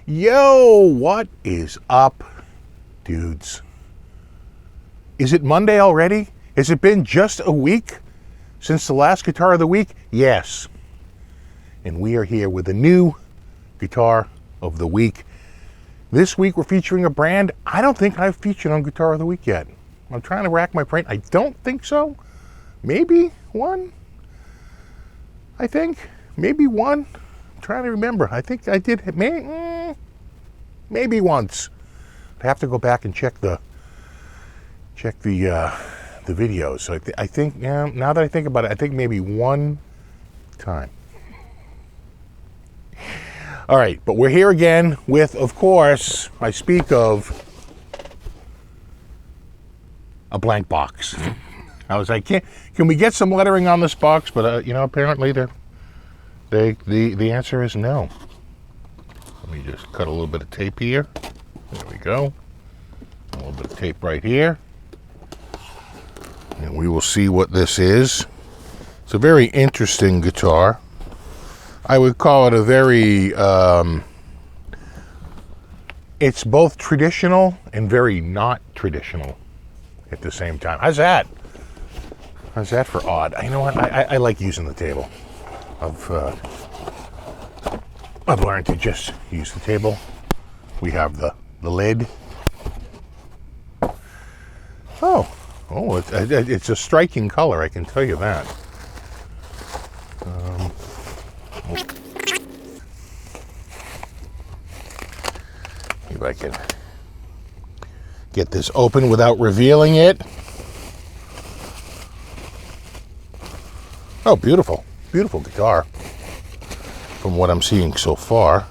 Yo, what is up, dudes? Is it Monday already? Has it been just a week since the last Guitar of the Week? Yes. And we are here with a new Guitar of the Week. This week we're featuring a brand I don't think I've featured on Guitar of the Week yet. I'm trying to rack my brain. I don't think so. Maybe one? I think. Maybe one? I'm trying to remember. I think I did. Maybe once. I have to go back and check the videos. So I think now that I think about it, I think maybe one time. All right, but we're here again with, of course, I speak of a blank box. I was like, can we get some lettering on this box? But apparently the answer is no. Let me just cut a little bit of tape here. There we go. A little bit of tape right here. And we will see what this is. It's a very interesting guitar. I would call it a very, it's both traditional and very not traditional at the same time. How's that? How's that for odd? You know what? I like using the table. I've learned to just use the table. We have the lid. Oh, it's a striking color, I can tell you that. If I can get this open without revealing it. Oh, beautiful. Beautiful guitar. From what I'm seeing so far.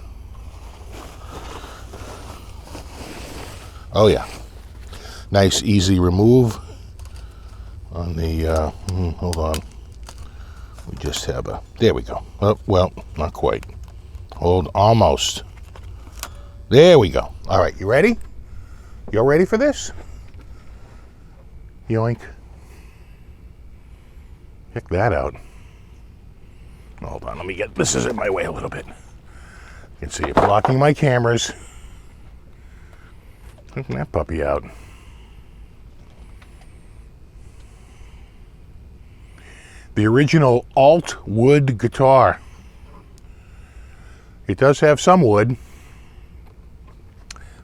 Oh yeah. Nice, easy remove on the, hold on. We just have there we go. Oh, well, not quite. Hold, almost. There we go. All right, you ready? You all ready for this? Yoink. Check that out. Hold on, let me get, this is in my way a little bit. You can see it blocking my cameras. Look that puppy out. The original alt wood guitar. It does have some wood,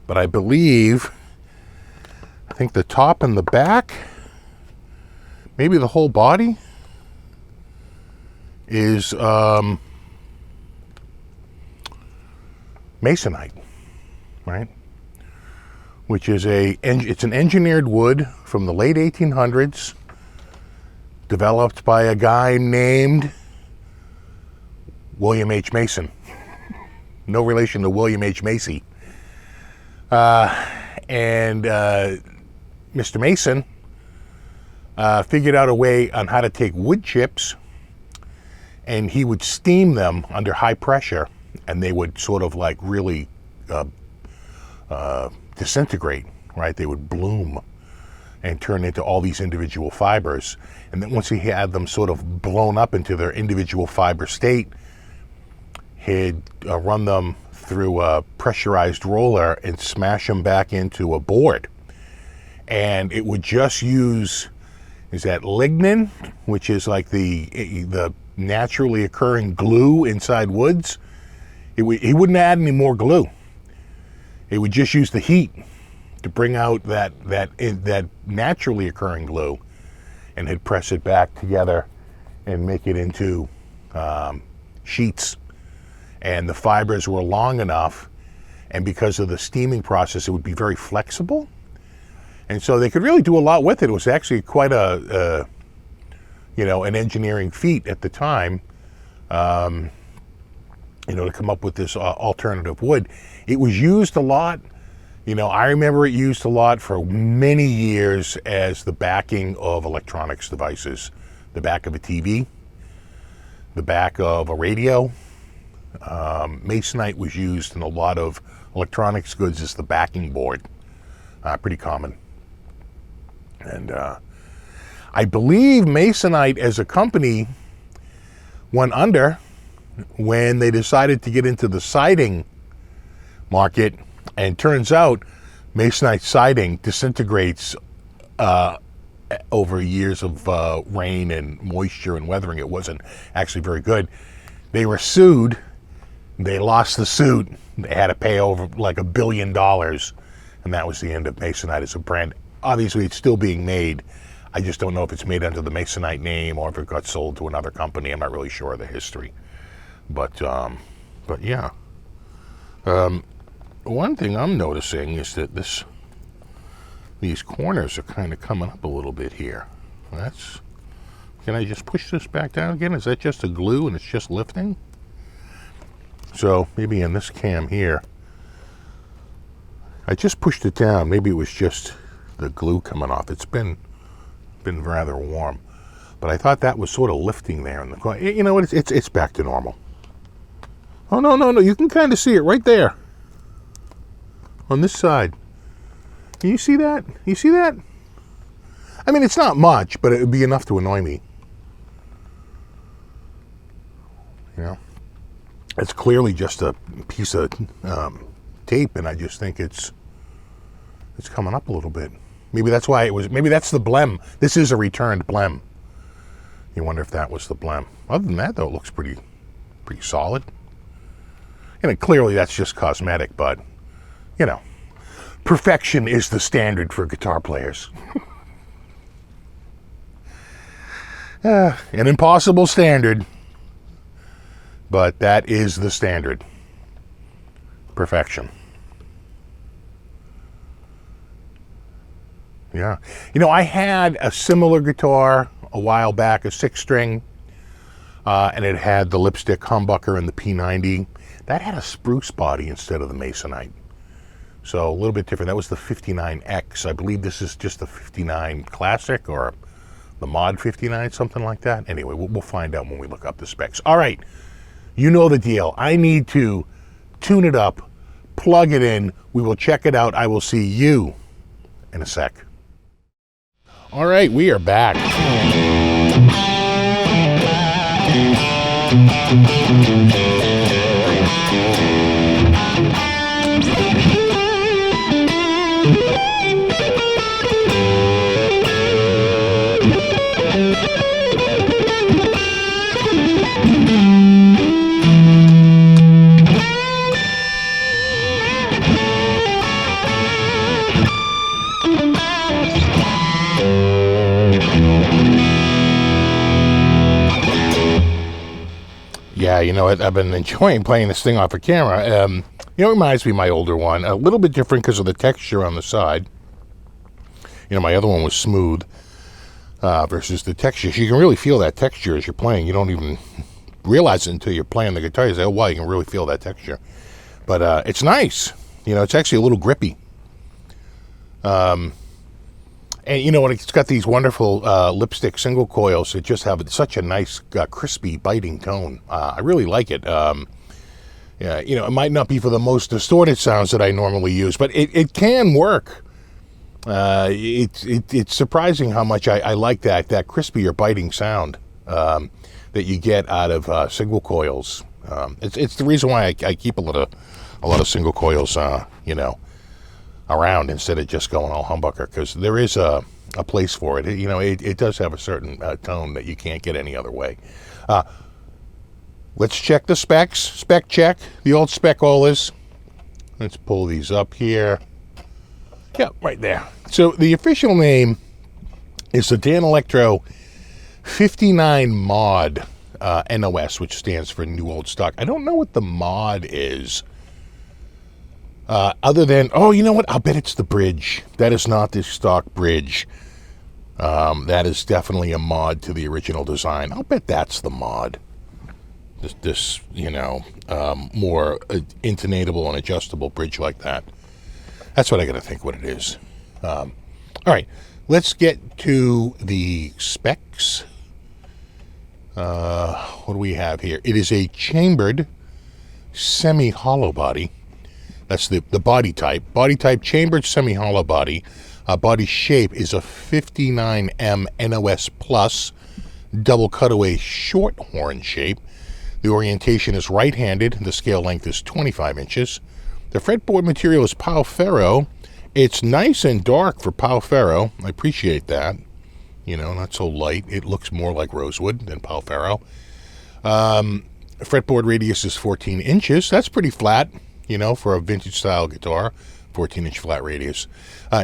but I think the top and the back, maybe the whole body, is Masonite, right? Which is it's an engineered wood from the late 1800s, developed by a guy named William H. Mason. No relation to William H. Macy. And Mr. Mason figured out a way on how to take wood chips, and he would steam them under high pressure, and they would sort of like really disintegrate, right? They would bloom and turn into all these individual fibers. And then once he had them sort of blown up into their individual fiber state, he'd run them through a pressurized roller and smash them back into a board. And it would just use, is that lignin, which is like the naturally occurring glue inside woods. He wouldn't add any more glue. It would just use the heat to bring out that naturally occurring glue, and he'd press it back together and make it into sheets. And the fibers were long enough, and because of the steaming process, it would be very flexible. And so they could really do a lot with it. It was actually quite an engineering feat at the time, to come up with this alternative wood. It was used a lot. I remember it used a lot for many years as the backing of electronics devices. The back of a TV, the back of a radio. Masonite was used in a lot of electronics goods as the backing board. Pretty common. And I believe Masonite as a company went under when they decided to get into the siding market. And turns out Masonite siding disintegrates over years of rain and moisture and weathering. It wasn't actually very good. They were sued. They lost the suit. They had to pay over like $1 billion. And that was the end of Masonite as a brand. Obviously, it's still being made. I just don't know if it's made under the Masonite name or if it got sold to another company. I'm not really sure of the history. But yeah. One thing I'm noticing is that these corners are kind of coming up a little bit here. Can I just push this back down again? Is that just a glue and it's just lifting? So maybe in this cam here, I just pushed it down. Maybe it was just the glue coming off. It's been rather warm, but I thought that was sort of lifting there in the corner. You know what? It's back to normal. Oh no! You can kind of see it right there on this side. Can you see that? You see that? I mean, it's not much, but it would be enough to annoy me. You know, it's clearly just a piece of tape, and I just think it's coming up a little bit. Maybe that's why it was. Maybe that's the blem. This is a returned blem. You wonder if that was the blem. Other than that, though, it looks pretty solid. And clearly, that's just cosmetic, but you know. Perfection is the standard for guitar players. An impossible standard, but that is the standard. Perfection. Yeah. You know, I had a similar guitar a while back, a 6-string, and it had the lipstick humbucker and the P90. That had a spruce body instead of the Masonite. So a little bit different. That was the 59X. I believe this is just the 59 Classic or the Mod 59, something like that. Anyway, we'll find out when we look up the specs. All right, you know the deal. I need to tune it up, plug it in. We will check it out. I will see you in a sec. All right, we are back. Yeah, you know what? I've been enjoying playing this thing off of camera. You know, it reminds me of my older one. A little bit different because of the texture on the side. You know, my other one was smooth versus the texture. So you can really feel that texture as you're playing. You don't even realize it until you're playing the guitar. You say, oh, wow, you can really feel that texture. But it's nice. You know, it's actually a little grippy. And you know what? It's got these wonderful lipstick single coils that just have such a nice, crispy, biting tone. I really like it. Yeah, you know, it might not be for the most distorted sounds that I normally use, but it can work. It's surprising how much I like that crispy or biting sound that you get out of single coils. It's the reason why I keep a lot of single coils, you know, around instead of just going all humbucker, because there is a place for it. You know, it does have a certain tone that you can't get any other way. Let's check the specs. Spec check. The old spec all is. Let's pull these up here. Yeah, right there. So the official name is the Dan Electro 59 Mod NOS, which stands for New Old Stock. I don't know what the mod is. Other than, oh, you know what? I'll bet it's the bridge. That is not the stock bridge. That is definitely a mod to the original design. I'll bet that's the mod. This you know, more intonatable and adjustable bridge like that. That's what I got to think what it is. All right, let's get to the specs. What do we have here? It is a chambered semi-hollow body. That's the body type. Body type, chambered semi-hollow body. Body shape is a 59M NOS Plus double cutaway short horn shape. The orientation is right-handed. The scale length is 25 inches. The fretboard material is Pau Ferro. It's nice and dark for Pau Ferro. I appreciate that. You know, not so light. It looks more like rosewood than Pau Ferro. Fretboard radius is 14 inches. That's pretty flat, you know, for a vintage style guitar. 14-inch flat radius.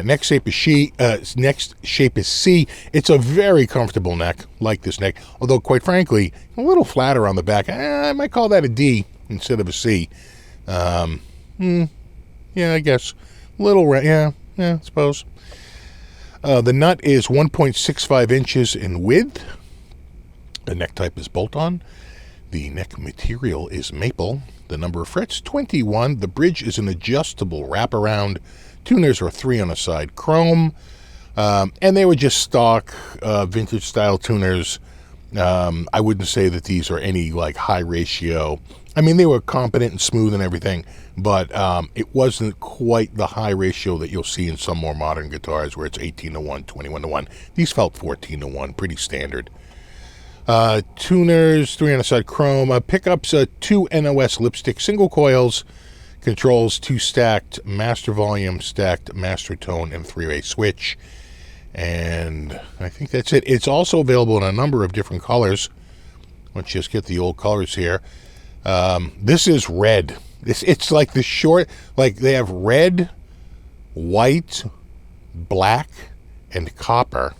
Next shape is C. It's a very comfortable neck, like this neck. Although, quite frankly, a little flatter on the back. I might call that a D instead of a C. Yeah, I guess. Yeah, I suppose. The nut is 1.65 inches in width. The neck type is bolt-on. The neck material is maple. The number of frets, 21. The bridge is an adjustable wraparound. Tuners are 3 on a side chrome. And they were just stock vintage style tuners. I wouldn't say that these are any like high ratio. I mean, they were competent and smooth and everything, but it wasn't quite the high ratio that you'll see in some more modern guitars where it's 18-1, 21-1. These felt 14-1, pretty standard. Tuners, 3 on a side chrome. Pickups, 2 NOS lipstick single coils. Controls, 2 stacked master volume, stacked master tone, and 3-way switch. And I think that's it. It's also available in a number of different colors. Let's just get the old colors here. This is red. It's like the short, like they have red, white, black, and copper.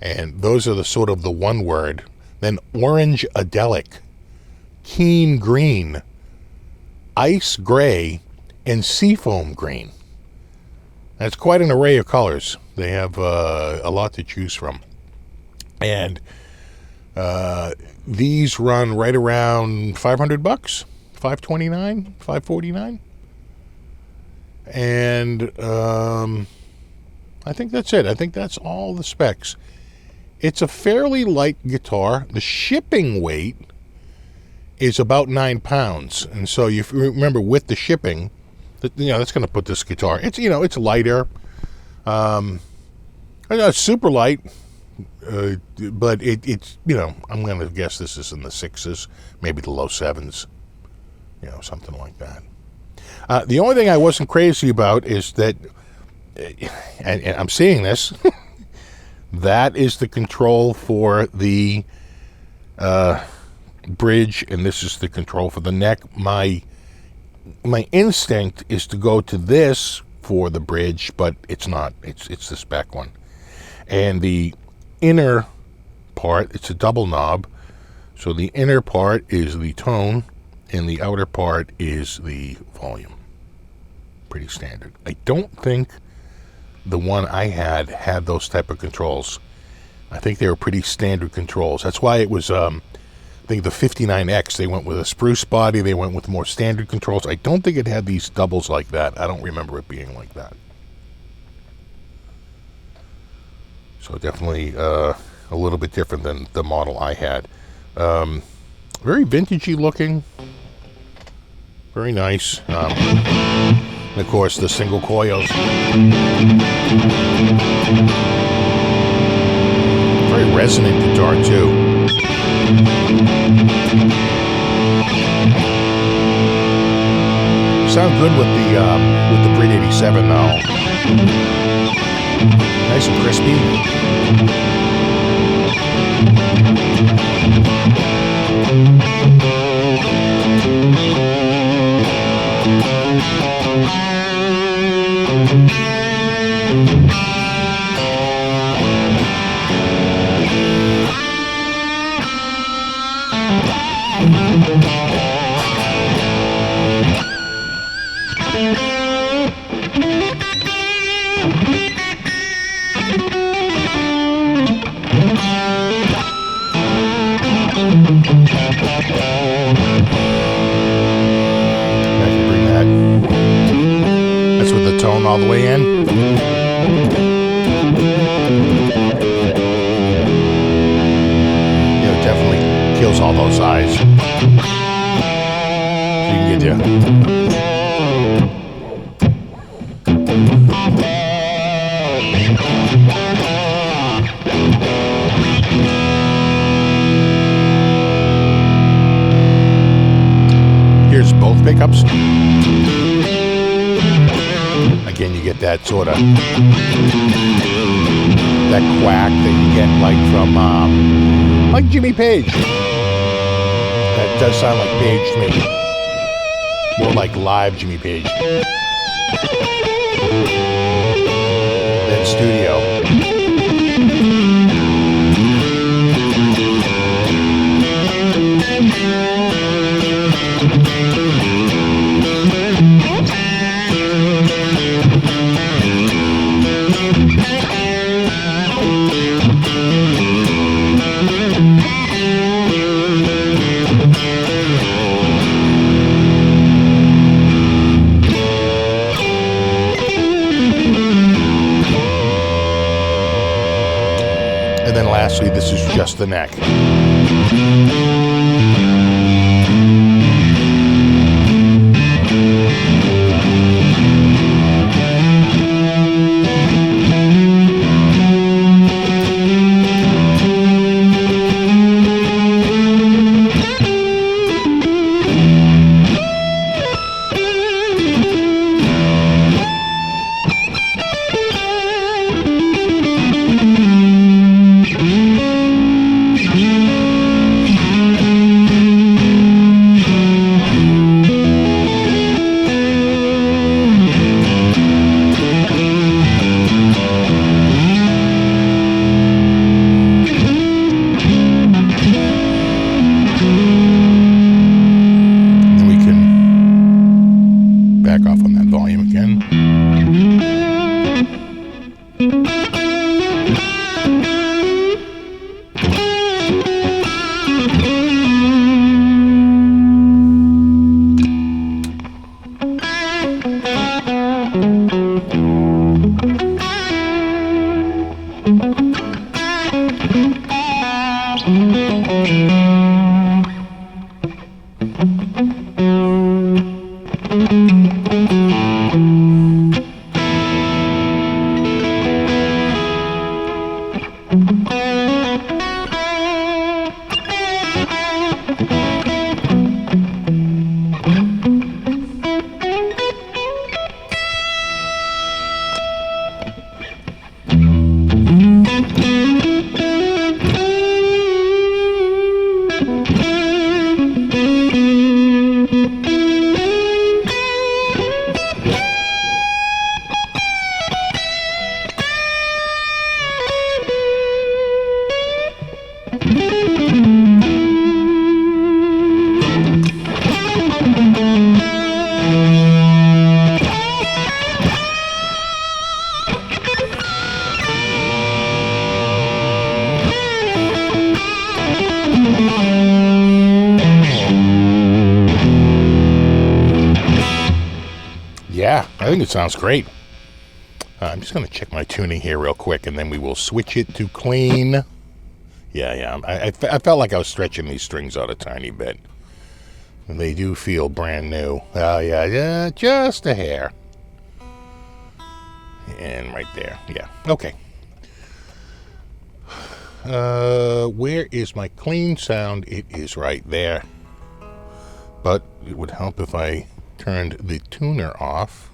And those are the sort of the one word. Then orange adelic, keen green, ice gray, and seafoam green. That's quite an array of colors. They have a lot to choose from. And these run right around $500, $529, $549. And I think that's it. I think that's all the specs. It's a fairly light guitar. The shipping weight is about 9 pounds. And so you remember with the shipping, that's going to put this guitar, it's lighter. It's super light, but it's, I'm going to guess this is in the 6s, maybe the low 7s, something like that. The only thing I wasn't crazy about is that, and I'm seeing this, that is the control for the bridge, and this is the control for the neck. My instinct is to go to this for the bridge, but it's not. It's this back one. And the inner part, it's a double knob. So the inner part is the tone, and the outer part is the volume. Pretty standard. I don't think the one I had those type of controls. I think they were pretty standard controls. That's why it was, I think the 59X, they went with a spruce body. They went with more standard controls. I don't think it had these doubles like that. I don't remember it being like that. So definitely a little bit different than the model I had. Very vintagey looking. Very nice. And of course, the single coils. Very resonant guitar too. Sound good with the Brit 87 though. Nice and crispy. Tone all the way in. Definitely kills all those highs. So you can get Here's both pickups. you get that sort of, that quack that you get like from, like Jimmy Page. That does sound like Page to me. More like live Jimmy Page than studio. And then lastly, this is just the neck. Back off on that volume again. Yeah, I think it sounds great. I'm just going to check my tuning here real quick, and then we will switch it to clean. Yeah. I felt like I was stretching these strings out a tiny bit. They do feel brand new. Oh, yeah, just a hair. And right there. Yeah, okay. Where is my clean sound? It is right there. But it would help if I turned the tuner off.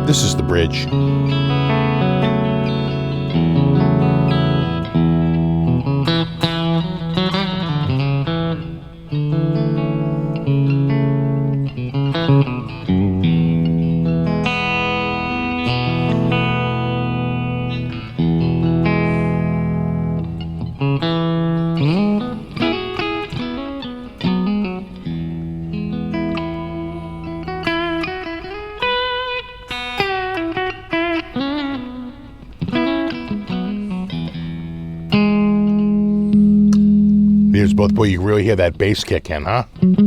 This is the bridge. There's both. Boy, you can really hear that bass kick in, huh? Do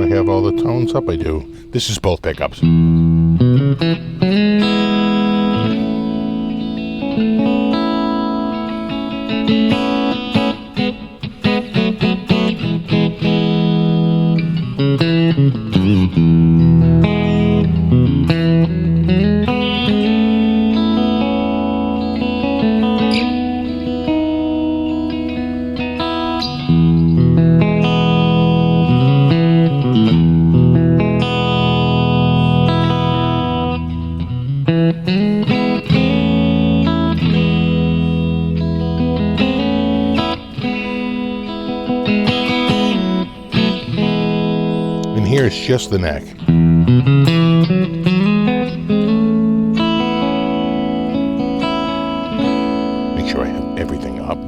I have all the tones up? I do. This is both pickups. And here's just the neck. Make sure I have everything up.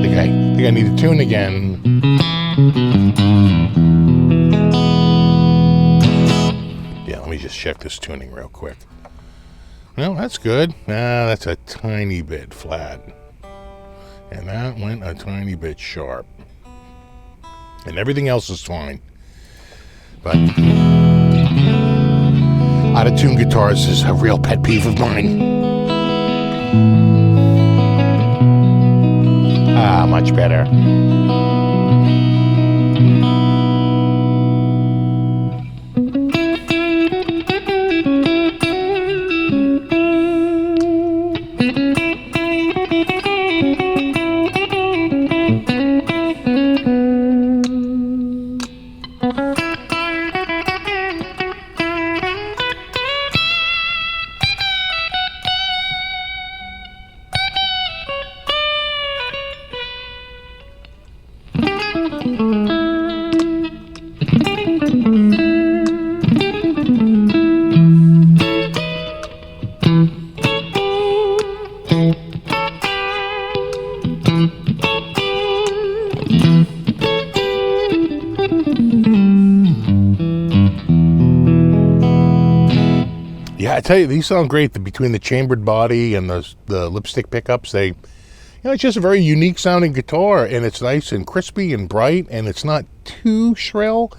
I think I need to tune again. Yeah, let me just check this tuning real quick. No, that's good. That's a tiny bit flat. And that went a tiny bit sharp. And everything else is fine. But out-of-tune guitars is a real pet peeve of mine. Much better. Yeah, I tell you, these sound great. Between the chambered body and the lipstick pickups, it's just a very unique sounding guitar, and it's nice and crispy and bright, and it's not too shrill,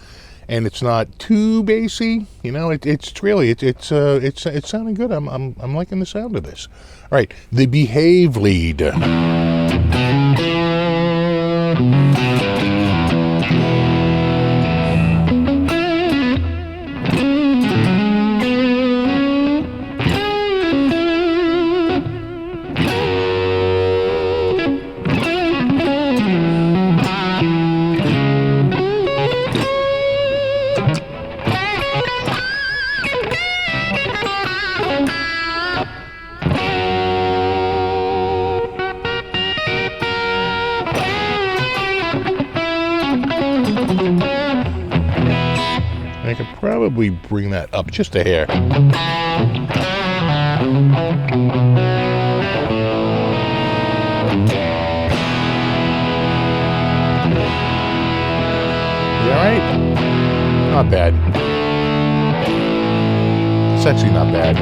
and it's not too bassy. It's really it's sounding good. I'm liking the sound of this. All right, the Behave lead. I could probably bring that up just a hair. You alright? Not bad. It's actually not bad.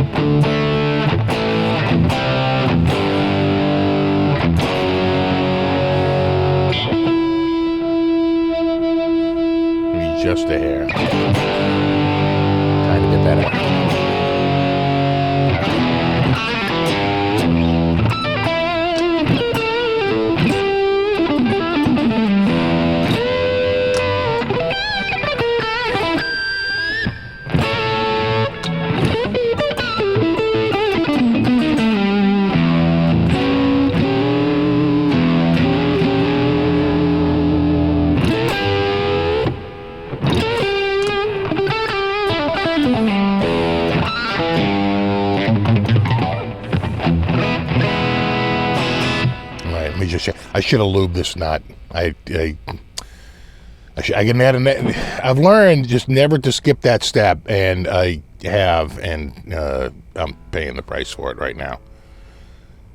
Maybe just a hair. Trying to get better. I should have lubed this nut. I've learned just never to skip that step, and I have, and I'm paying the price for it right now.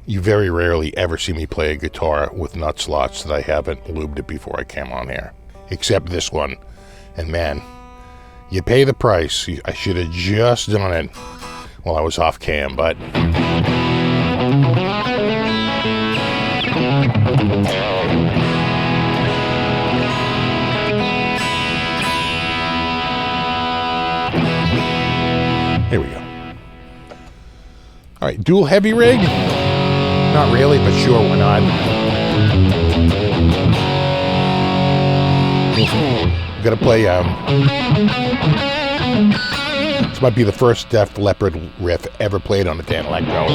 You very rarely ever see me play a guitar with nut slots that I haven't lubed it before I came on here, except this one. And man, you pay the price. I should have just done it while I was off cam, but here we go. All right, dual heavy rig? Not really, but sure, why not? I'm gonna play, this might be the first Def Leppard riff ever played on the Dan Electro.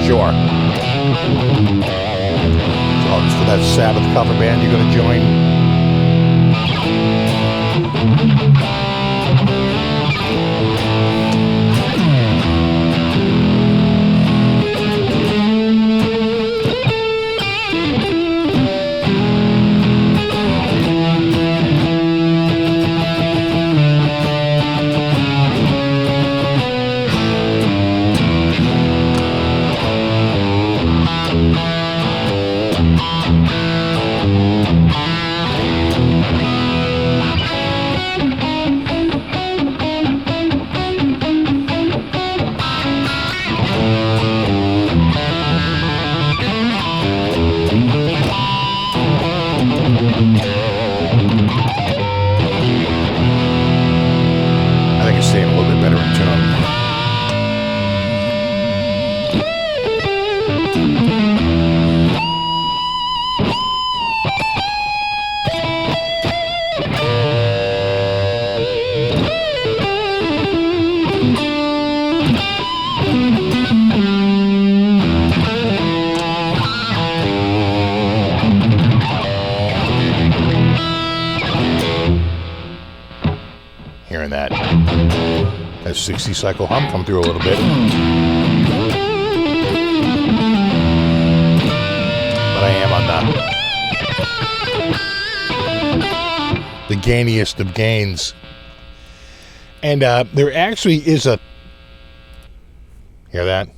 Sure. So it's for that Sabbath cover band you're going to join. I think it's staying a little bit better in tune. Hearing that 60 cycle hum come through a little bit. But I am on the gainiest of gains. And there actually is a... Hear that?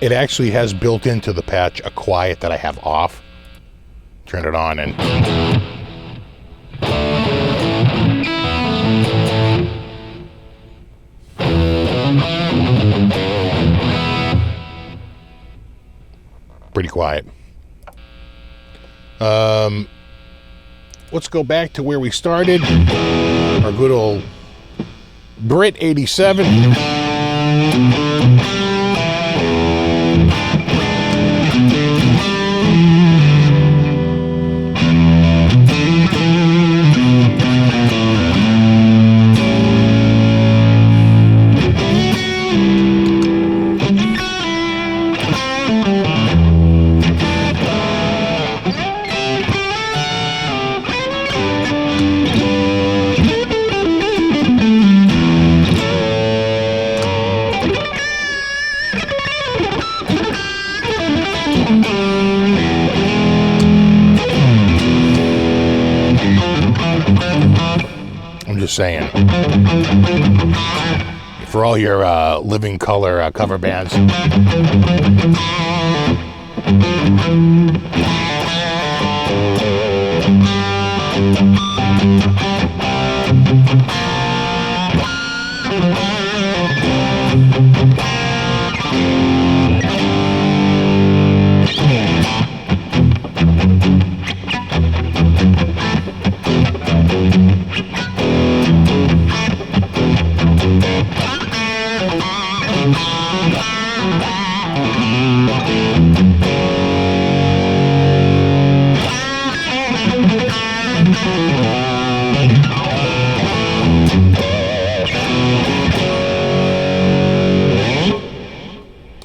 It actually has built into the patch a quiet that I have off. Turn it on and... pretty quiet. Let's go back to where we started. Our good old Brit 87. Saying, for all your living color cover bands.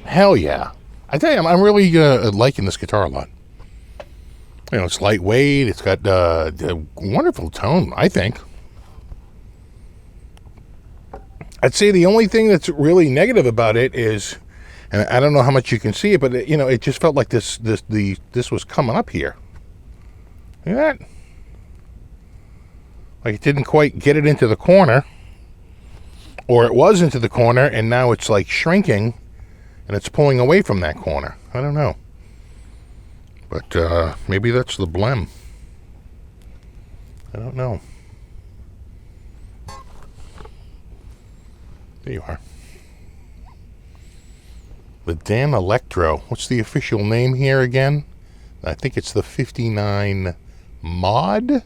Hell yeah. I tell you, I'm really liking this guitar a lot. You know, it's lightweight. It's got a wonderful tone, I think. I'd say the only thing that's really negative about it is, and I don't know how much you can see it, but it, you know, it just felt like this was coming up here. Look at that. Like it didn't quite get it into the corner, or it was into the corner, and now it's like shrinking, and it's pulling away from that corner. I don't know. But maybe that's the blem. I don't know. There you are. The Dan Electro. What's the official name here again? I think it's the 59 mod.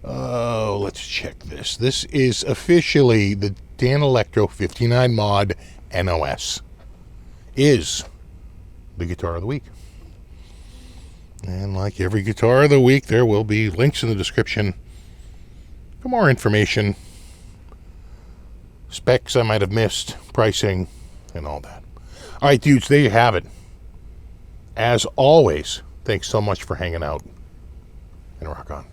Oh, let's check this. This is officially the Dan Electro 59 Mod NOS. Is the guitar of the week. And like every guitar of the week, there will be links in the description for more information, specs I might have missed, pricing, and all that. All right, dudes, there you have it. As always, thanks so much for hanging out, and rock on.